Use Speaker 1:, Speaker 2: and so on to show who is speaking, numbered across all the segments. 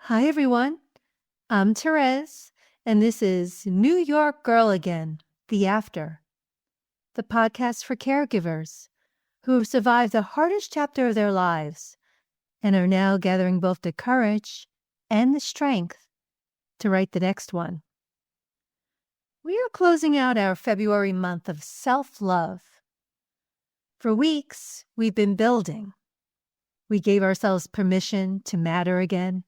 Speaker 1: Hi, everyone. I'm Therese, and this is New York Girl Again, The After, the podcast for caregivers who have survived the hardest chapter of their lives and are now gathering both the courage and the strength to write the next one. We are closing out our February month of self-love. For weeks, we've been building. We gave ourselves permission to matter again.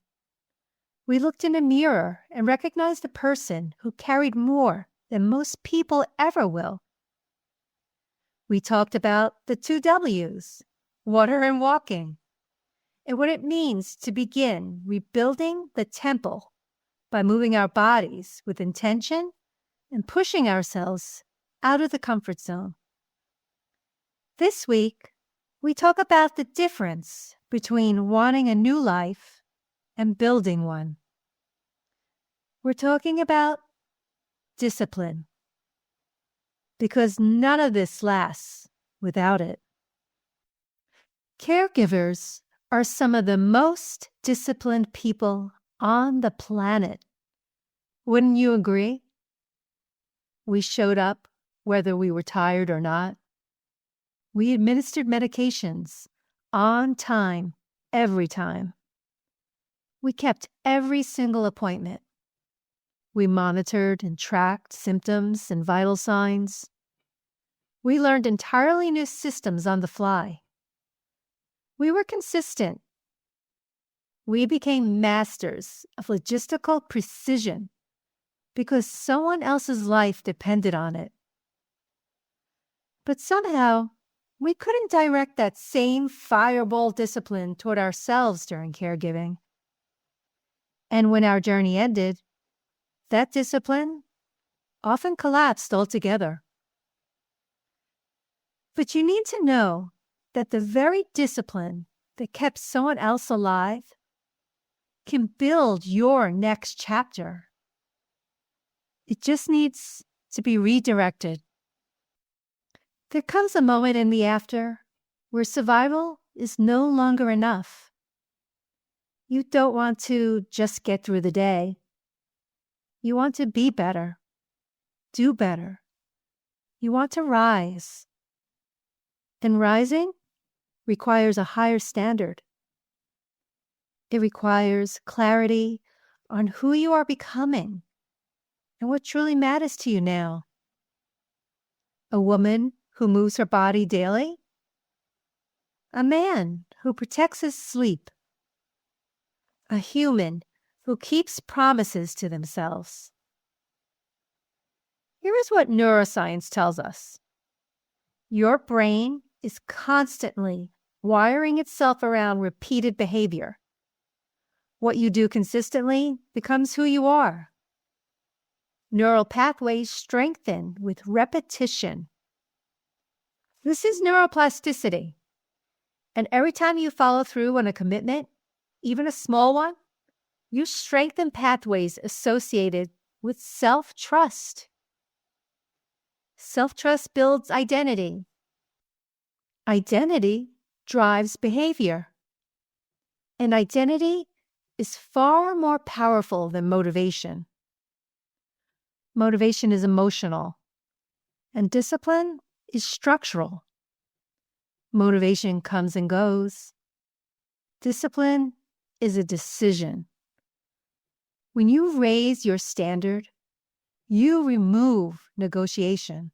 Speaker 1: We looked in a mirror and recognized a person who carried more than most people ever will. We talked about the 2 Ws, water and walking, and what it means to begin rebuilding the temple by moving our bodies with intention and pushing ourselves out of the comfort zone. This week, we talk about the difference between wanting a new life and building one. We're talking about discipline, because none of this lasts without it. Caregivers are some of the most disciplined people on the planet. Wouldn't you agree? We showed up whether we were tired or not. We administered medications on time, every time. We kept every single appointment. We monitored and tracked symptoms and vital signs. We learned entirely new systems on the fly. We were consistent. We became masters of logistical precision because someone else's life depended on it. But somehow, we couldn't direct that same fireball discipline toward ourselves during caregiving. And when our journey ended, that discipline often collapsed altogether. But you need to know that the very discipline that kept someone else alive can build your next chapter. It just needs to be redirected. There comes a moment in the after where survival is no longer enough. You don't want to just get through the day. You want to be better, do better. You want to rise. And rising requires a higher standard. It requires clarity on who you are becoming and what truly matters to you now. A woman who moves her body daily? A man who protects his sleep? A human who keeps promises to themselves? Here is what neuroscience tells us. Your brain is constantly wiring itself around repeated behavior. What you do consistently becomes who you are. Neural pathways strengthen with repetition. This is neuroplasticity. And every time you follow through on a commitment, even a small one, you strengthen pathways associated with self-trust. Self-trust builds identity. Identity drives behavior. And identity is far more powerful than motivation. Motivation is emotional, and discipline is structural. Motivation comes and goes. Discipline is a decision. When you raise your standard, you remove negotiation.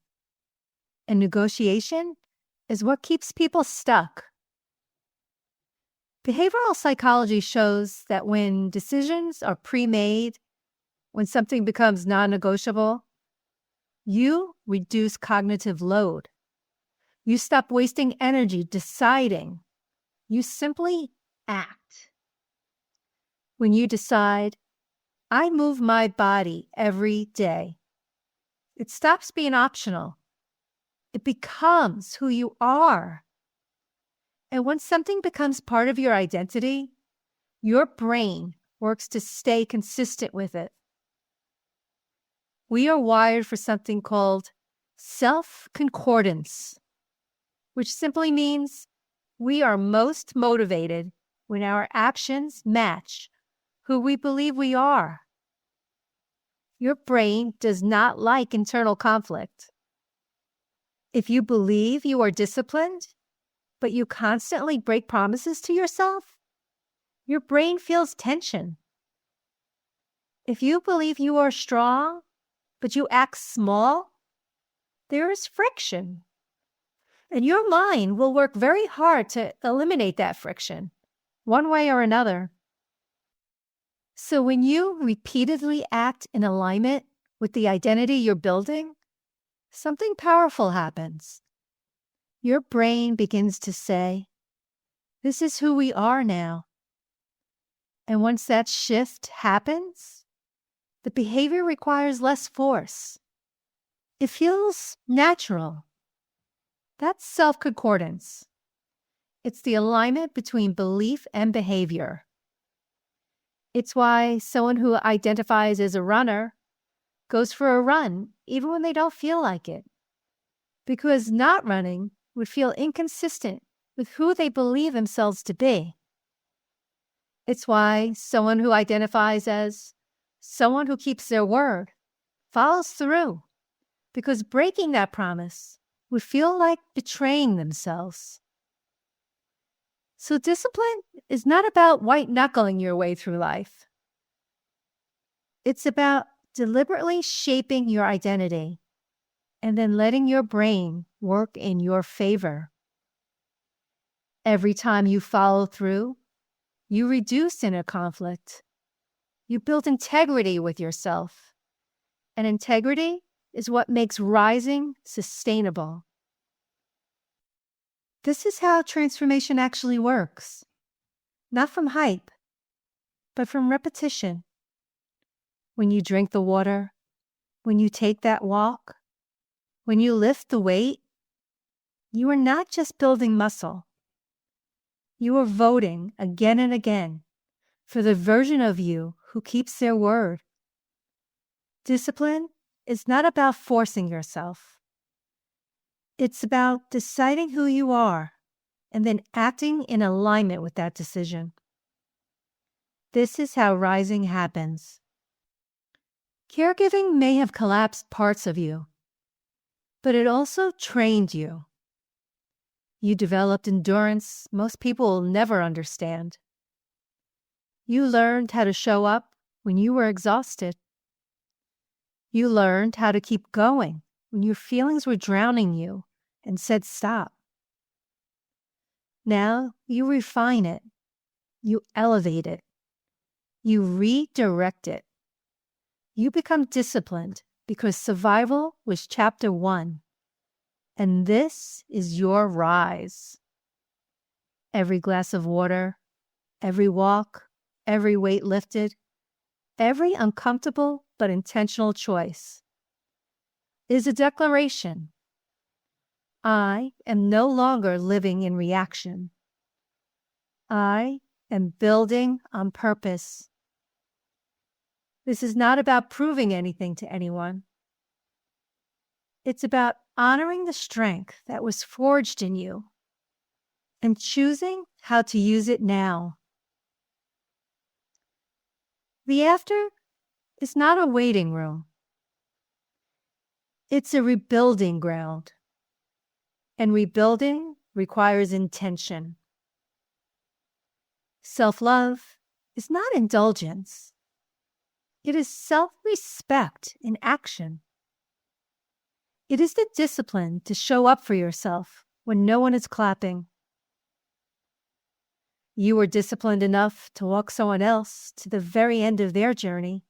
Speaker 1: And negotiation is what keeps people stuck. Behavioral psychology shows that when decisions are pre-made, when something becomes non-negotiable, you reduce cognitive load. You stop wasting energy deciding. You simply act. When you decide, I move my body every day, it stops being optional. It becomes who you are. And when something becomes part of your identity, your brain works to stay consistent with it. We are wired for something called self-concordance, which simply means we are most motivated when our actions match who we believe we are. Your brain does not like internal conflict. If you believe you are disciplined, but you constantly break promises to yourself, your brain feels tension. If you believe you are strong, but you act small, there is friction. And your mind will work very hard to eliminate that friction, one way or another. So when you repeatedly act in alignment with the identity you're building, something powerful happens. Your brain begins to say, "This is who we are now." And once that shift happens, the behavior requires less force. It feels natural. That's self-concordance. It's the alignment between belief and behavior. It's why someone who identifies as a runner goes for a run even when they don't feel like it, because not running would feel inconsistent with who they believe themselves to be. It's why someone who identifies as someone who keeps their word follows through, because breaking that promise would feel like betraying themselves. So discipline is not about white-knuckling your way through life. It's about deliberately shaping your identity and then letting your brain work in your favor. Every time you follow through, you reduce inner conflict. You build integrity with yourself. And integrity is what makes rising sustainable. This is how transformation actually works. Not from hype, but from repetition. When you drink the water, when you take that walk, when you lift the weight, you are not just building muscle. You are voting again and again for the version of you who keeps their word. Discipline is not about forcing yourself. It's about deciding who you are and then acting in alignment with that decision. This is how rising happens. Caregiving may have collapsed parts of you, but it also trained you. You developed endurance most people will never understand. You learned how to show up when you were exhausted. You learned how to keep going when your feelings were drowning you and said stop. Now you refine it. You elevate it. You redirect it. You become disciplined because survival was chapter 1. And this is your rise. Every glass of water, every walk, every weight lifted, every uncomfortable but intentional choice is a declaration. I am no longer living in reaction. I am building on purpose. This is not about proving anything to anyone. It's about honoring the strength that was forged in you and choosing how to use it now. The after is not a waiting room. It's a rebuilding ground. And rebuilding requires intention. Self-love is not indulgence. It is self-respect in action. It is the discipline to show up for yourself when no one is clapping. You were disciplined enough to walk someone else to the very end of their journey.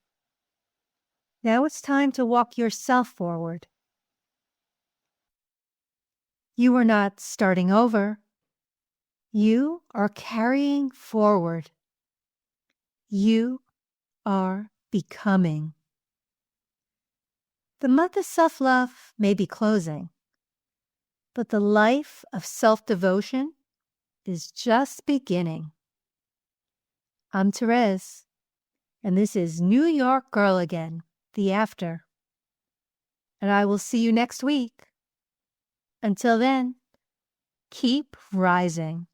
Speaker 1: Now it's time to walk yourself forward. You are not starting over. You are carrying forward. You are becoming. The month of self-love may be closing, but the life of self-devotion is just beginning. I'm Therese, and this is New York Girl Again, the after. And I will see you next week. Until then, keep rising.